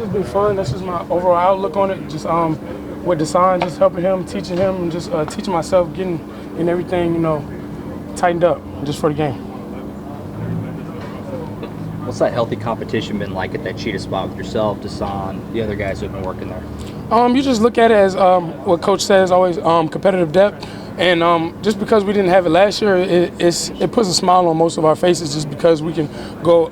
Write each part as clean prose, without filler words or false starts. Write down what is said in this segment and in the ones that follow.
just been fun. That's just my overall outlook on it. Just with Deshaun, just helping him, teaching him, and just teaching myself, getting everything, tightened up just for the game. What's that healthy competition been like at that cheetah spot with yourself, Deshaun, the other guys who've been working there? You just look at it as what Coach says always, competitive depth. And just because we didn't have it last year, it puts a smile on most of our faces just because we can go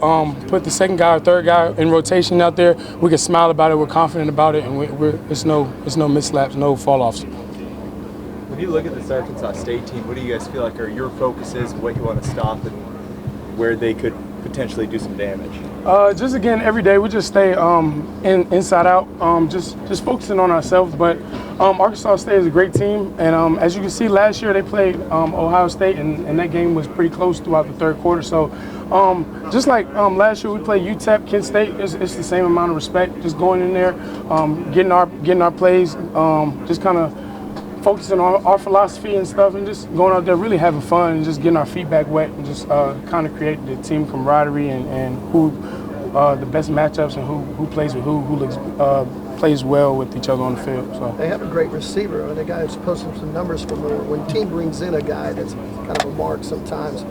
put the second guy or third guy in rotation out there. We can smile about it, we're confident about it, and it's no mislaps, no fall-offs. When you look at this Arkansas State team, what do you guys feel like are your focuses, what you want to stop, and where they could potentially do some damage? Just again, every day we just stay inside out, just focusing on ourselves. But Arkansas State is a great team, and as you can see, last year they played Ohio State, and that game was pretty close throughout the third quarter. So just like last year we played UTEP, Kent State, it's the same amount of respect. Just going in there, getting our plays, just kind of focusing on our philosophy and stuff, and just going out there really having fun and just getting our feet back wet and just kind of create the team camaraderie and who the best matchups and who plays with who looks plays well with each other on the field. So they have a great receiver. And the guy who's posted some numbers for me. When team brings in a guy that's kind of a mark sometimes,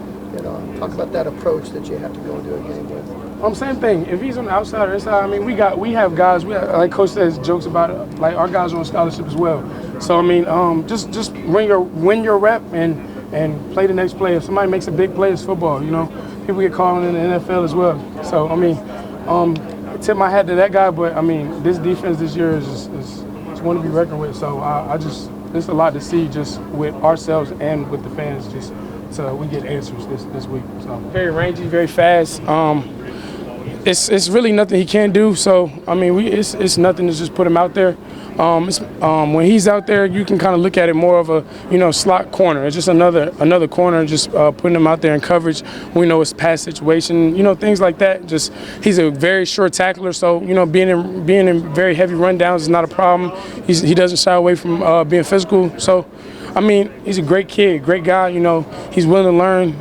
talk about that approach that you have to go into a game with. Same thing. If he's on the outside or inside, I mean, we have guys. Like Coach says, jokes about it. Like our guys are on scholarship as well. So I mean, just win your rep and play the next play. If somebody makes a big play, it's football. People get called in the NFL as well. So I mean, tip my hat to that guy. But I mean, this defense this year is one to be reckoned with. So there's a lot to see just with ourselves and with the fans. Just so we get answers this week. So very rangy, very fast. It's really nothing he can't do. So I mean, it's nothing to just put him out there. When he's out there, you can kind of look at it more of a slot corner. It's just another corner, just putting him out there in coverage. We know it's pass situation, things like that. Just he's a very short tackler, so being in very heavy rundowns is not a problem. He doesn't shy away from being physical. So I mean, he's a great kid, great guy. He's willing to learn.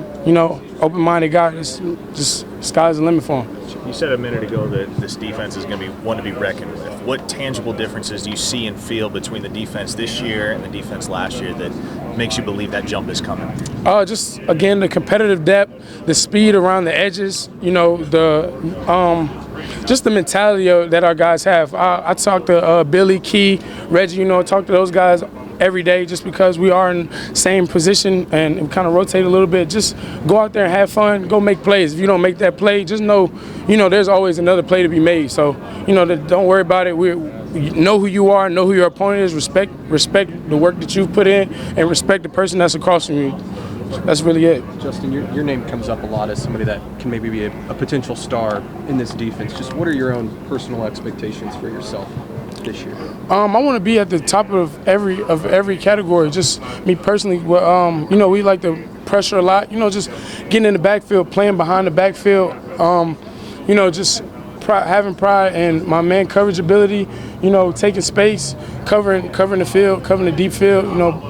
Open-minded guy. Just sky's the limit for him. You said a minute ago that this defense is going to be one to be reckoned with. What tangible differences do you see and feel between the defense this year and the defense last year that makes you believe that jump is coming? Just again, the competitive depth, the speed around the edges. Just the mentality that our guys have. I talk to Billy, Key, Reggie. Talk to those guys every day just because we are in the same position and kind of rotate a little bit. Just go out there and have fun, go make plays. If you don't make that play, just know, there's always another play to be made. So, don't worry about it. We know who you are, know who your opponent is, respect the work that you've put in, and respect the person that's across from you. That's really it. Justin, your name comes up a lot as somebody that can maybe be a potential star in this defense. Just what are your own personal expectations for yourself this year? I want to be at the top of every category. Just me personally. We like to pressure a lot. Just getting in the backfield, playing behind the backfield. Just having pride in my man coverage ability. Taking space, covering the field, covering the deep field.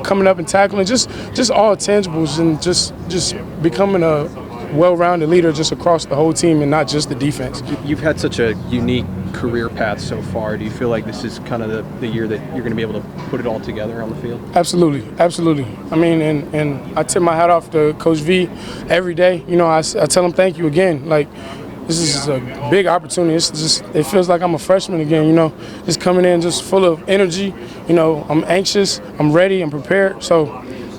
Coming up and tackling. Just all tangibles and just becoming a well-rounded leader just across the whole team and not just the defense. You've had such a unique career path so far. Do you feel like this is kind of the year that you're going to be able to put it all together on the field? Absolutely. I mean, and I tip my hat off to Coach V every day. I tell him thank you again. Like, this is a big opportunity. It feels like I'm a freshman again, just coming in just full of energy. I'm anxious, I'm ready, I'm prepared. So,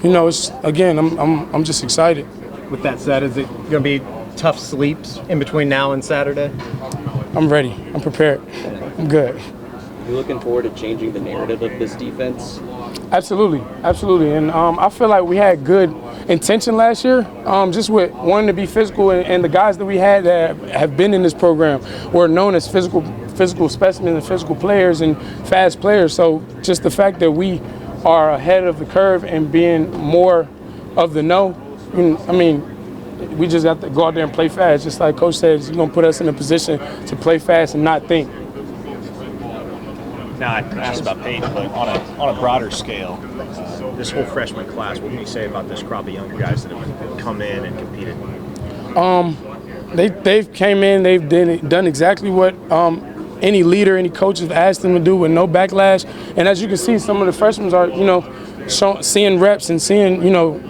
I'm just excited. With that said, is it going to be tough sleeps in between now and Saturday? I'm ready. I'm prepared. I'm good. You looking forward to changing the narrative of this defense? Absolutely. And I feel like we had good intention last year, just with wanting to be physical, and the guys that we had that have been in this program were known as physical specimens and physical players and fast players. So just the fact that we are ahead of the curve and being more of the know, I mean, we just have to go out there and play fast. Just like Coach said, he's going to put us in a position to play fast and not think. Now, I asked about Peyton, but on a broader scale, this whole freshman class, what can you say about this crop of young guys that have come in and competed? They've came in, they've done exactly what any leader, any coach have asked them to do with no backlash. And as you can see, some of the freshmen are, seeing reps and seeing,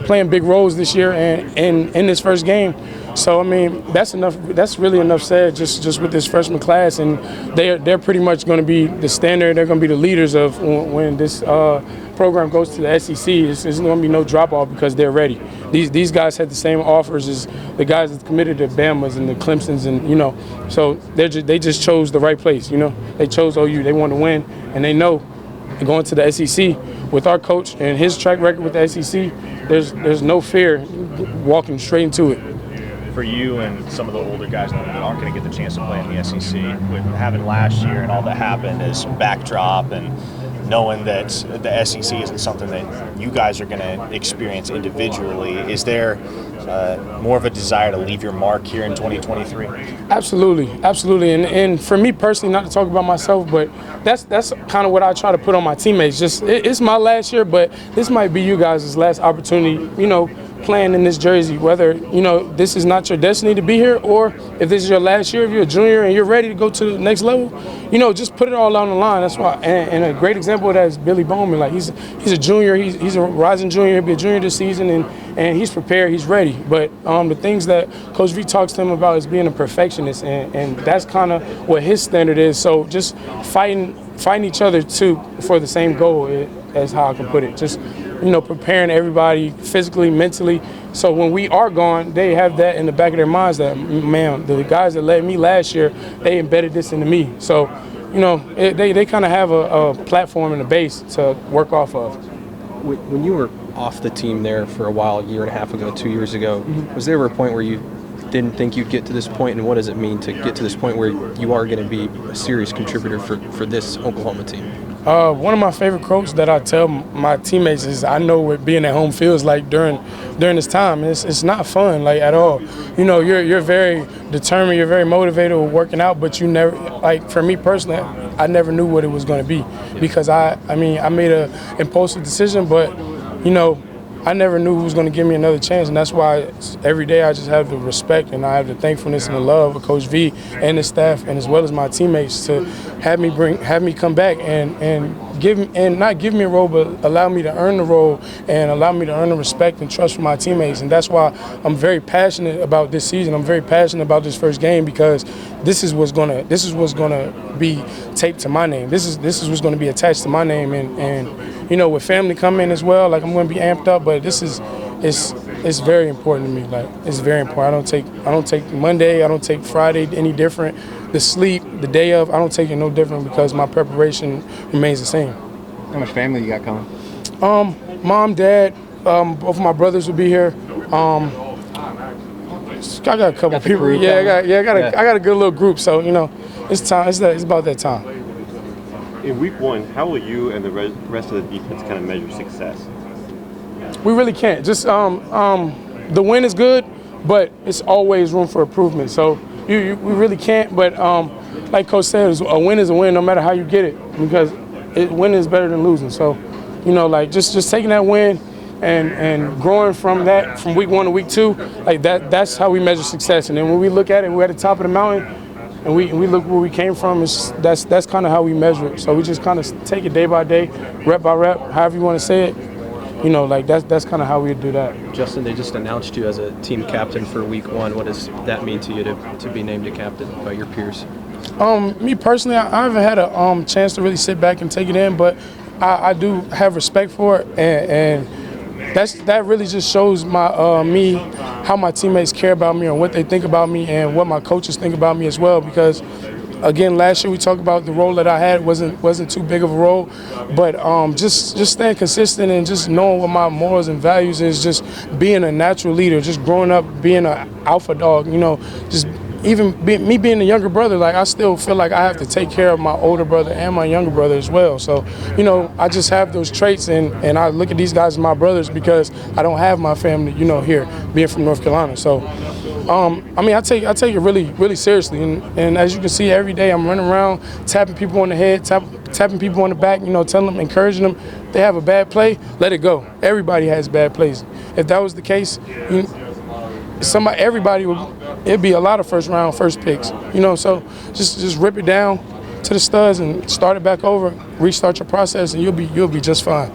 playing big roles this year and in this first game. So I mean, that's enough. That's really enough said. Just with this freshman class, and they're pretty much going to be the standard. They're going to be the leaders of when this program goes to the SEC. It's going to be no drop off because they're ready. These guys had the same offers as the guys that committed to Bama's and the Clemson's, and so they just chose the right place. They chose OU. They want to win, and they know going to the SEC with our coach and his track record with the SEC. There's no fear walking straight into it. For you and some of the older guys that aren't going to get the chance to play in the SEC, with having last year and all that happened as backdrop and knowing that the SEC isn't something that you guys are going to experience individually, is there more of a desire to leave your mark here in 2023? Absolutely. And for me personally, not to talk about myself, but that's kind of what I try to put on my teammates. It's my last year, but this might be you guys' last opportunity, playing in this jersey, whether this is not your destiny to be here, or if this is your last year, if you're a junior and you're ready to go to the next level, just put it all on the line. That's why. And a great example of that is Billy Bowman. Like he's a junior, he's a rising junior. He'll be a junior this season, and he's prepared, he's ready. But the things that Coach V talks to him about is being a perfectionist, and that's kind of what his standard is. So just fighting each other for the same goal is how I can put it. Just preparing everybody physically, mentally. So when we are gone, they have that in the back of their minds that, man, the guys that led me last year, they embedded this into me. So, they kind of have a platform and a base to work off of. When you were off the team there for a while, a year and a half ago, 2 years ago, was there ever a point where you didn't think you'd get to this point, and what does it mean to get to this point where you are going to be a serious contributor for this Oklahoma team? One of my favorite quotes that I tell my teammates is, I know what being at home feels like during this time. It's not fun, like, at all. You're very determined, you're very motivated with working out, but you never, like, for me personally, I never knew what it was going to be because I made a impulsive decision, but I never knew who was going to give me another chance, and that's why every day I just have the respect and I have the thankfulness and the love of Coach V and his staff, and as well as my teammates, to have me come back and not give me a role, but allow me to earn the role and allow me to earn the respect and trust from my teammates. And that's why I'm very passionate about this season. I'm very passionate about this first game because this is what's gonna be taped to my name. This is what's gonna be attached to my name, and with family coming as well, like, I'm gonna be amped up. But it's very important to me. Like, it's very important. I don't take Monday, I don't take Friday any different. The sleep, the day of, I don't take it no different because my preparation remains the same. How much family you got coming? Mom, dad, both of my brothers will be here. I got a couple people. I got a good little group. So it's time. It's about that time. In week one, how will you and the rest of the defense kind of measure success? We really can't. Just the win is good, but it's always room for improvement. So we really can't. But like Coach said, a win is a win no matter how you get it, because winning is better than losing. So just taking that win and growing from that from week one to week two, like that's how we measure success. And then when we look at it, we're at the top of the mountain, and we look where we came from. That's kind of how we measure it. So we just kind of take it day by day, rep by rep, however you want to say it. That's kind of how we do that. Justin, they just announced you as a team captain for week one. What does that mean to you to be named a captain by your peers? Me personally, I haven't had a chance to really sit back and take it in, but I do have respect for it, and that really just shows me how my teammates care about me and what they think about me and what my coaches think about me as well. Because again, last year we talked about the role that I had wasn't too big of a role, but just staying consistent and just knowing what my morals and values is, just being a natural leader, just growing up being an alpha dog, just even me being a younger brother, like, I still feel like I have to take care of my older brother and my younger brother as well. So, I just have those traits, and I look at these guys as my brothers because I don't have my family, here, being from North Carolina. So, I take it really, really seriously. And as you can see, every day I'm running around, tapping people on the head, tapping people on the back, telling them, encouraging them. If they have a bad play, let it go. Everybody has bad plays. If that was the case, it'd be a lot of first round, first picks, so just rip it down, to the studs and start it back over, restart your process, and you'll be just fine.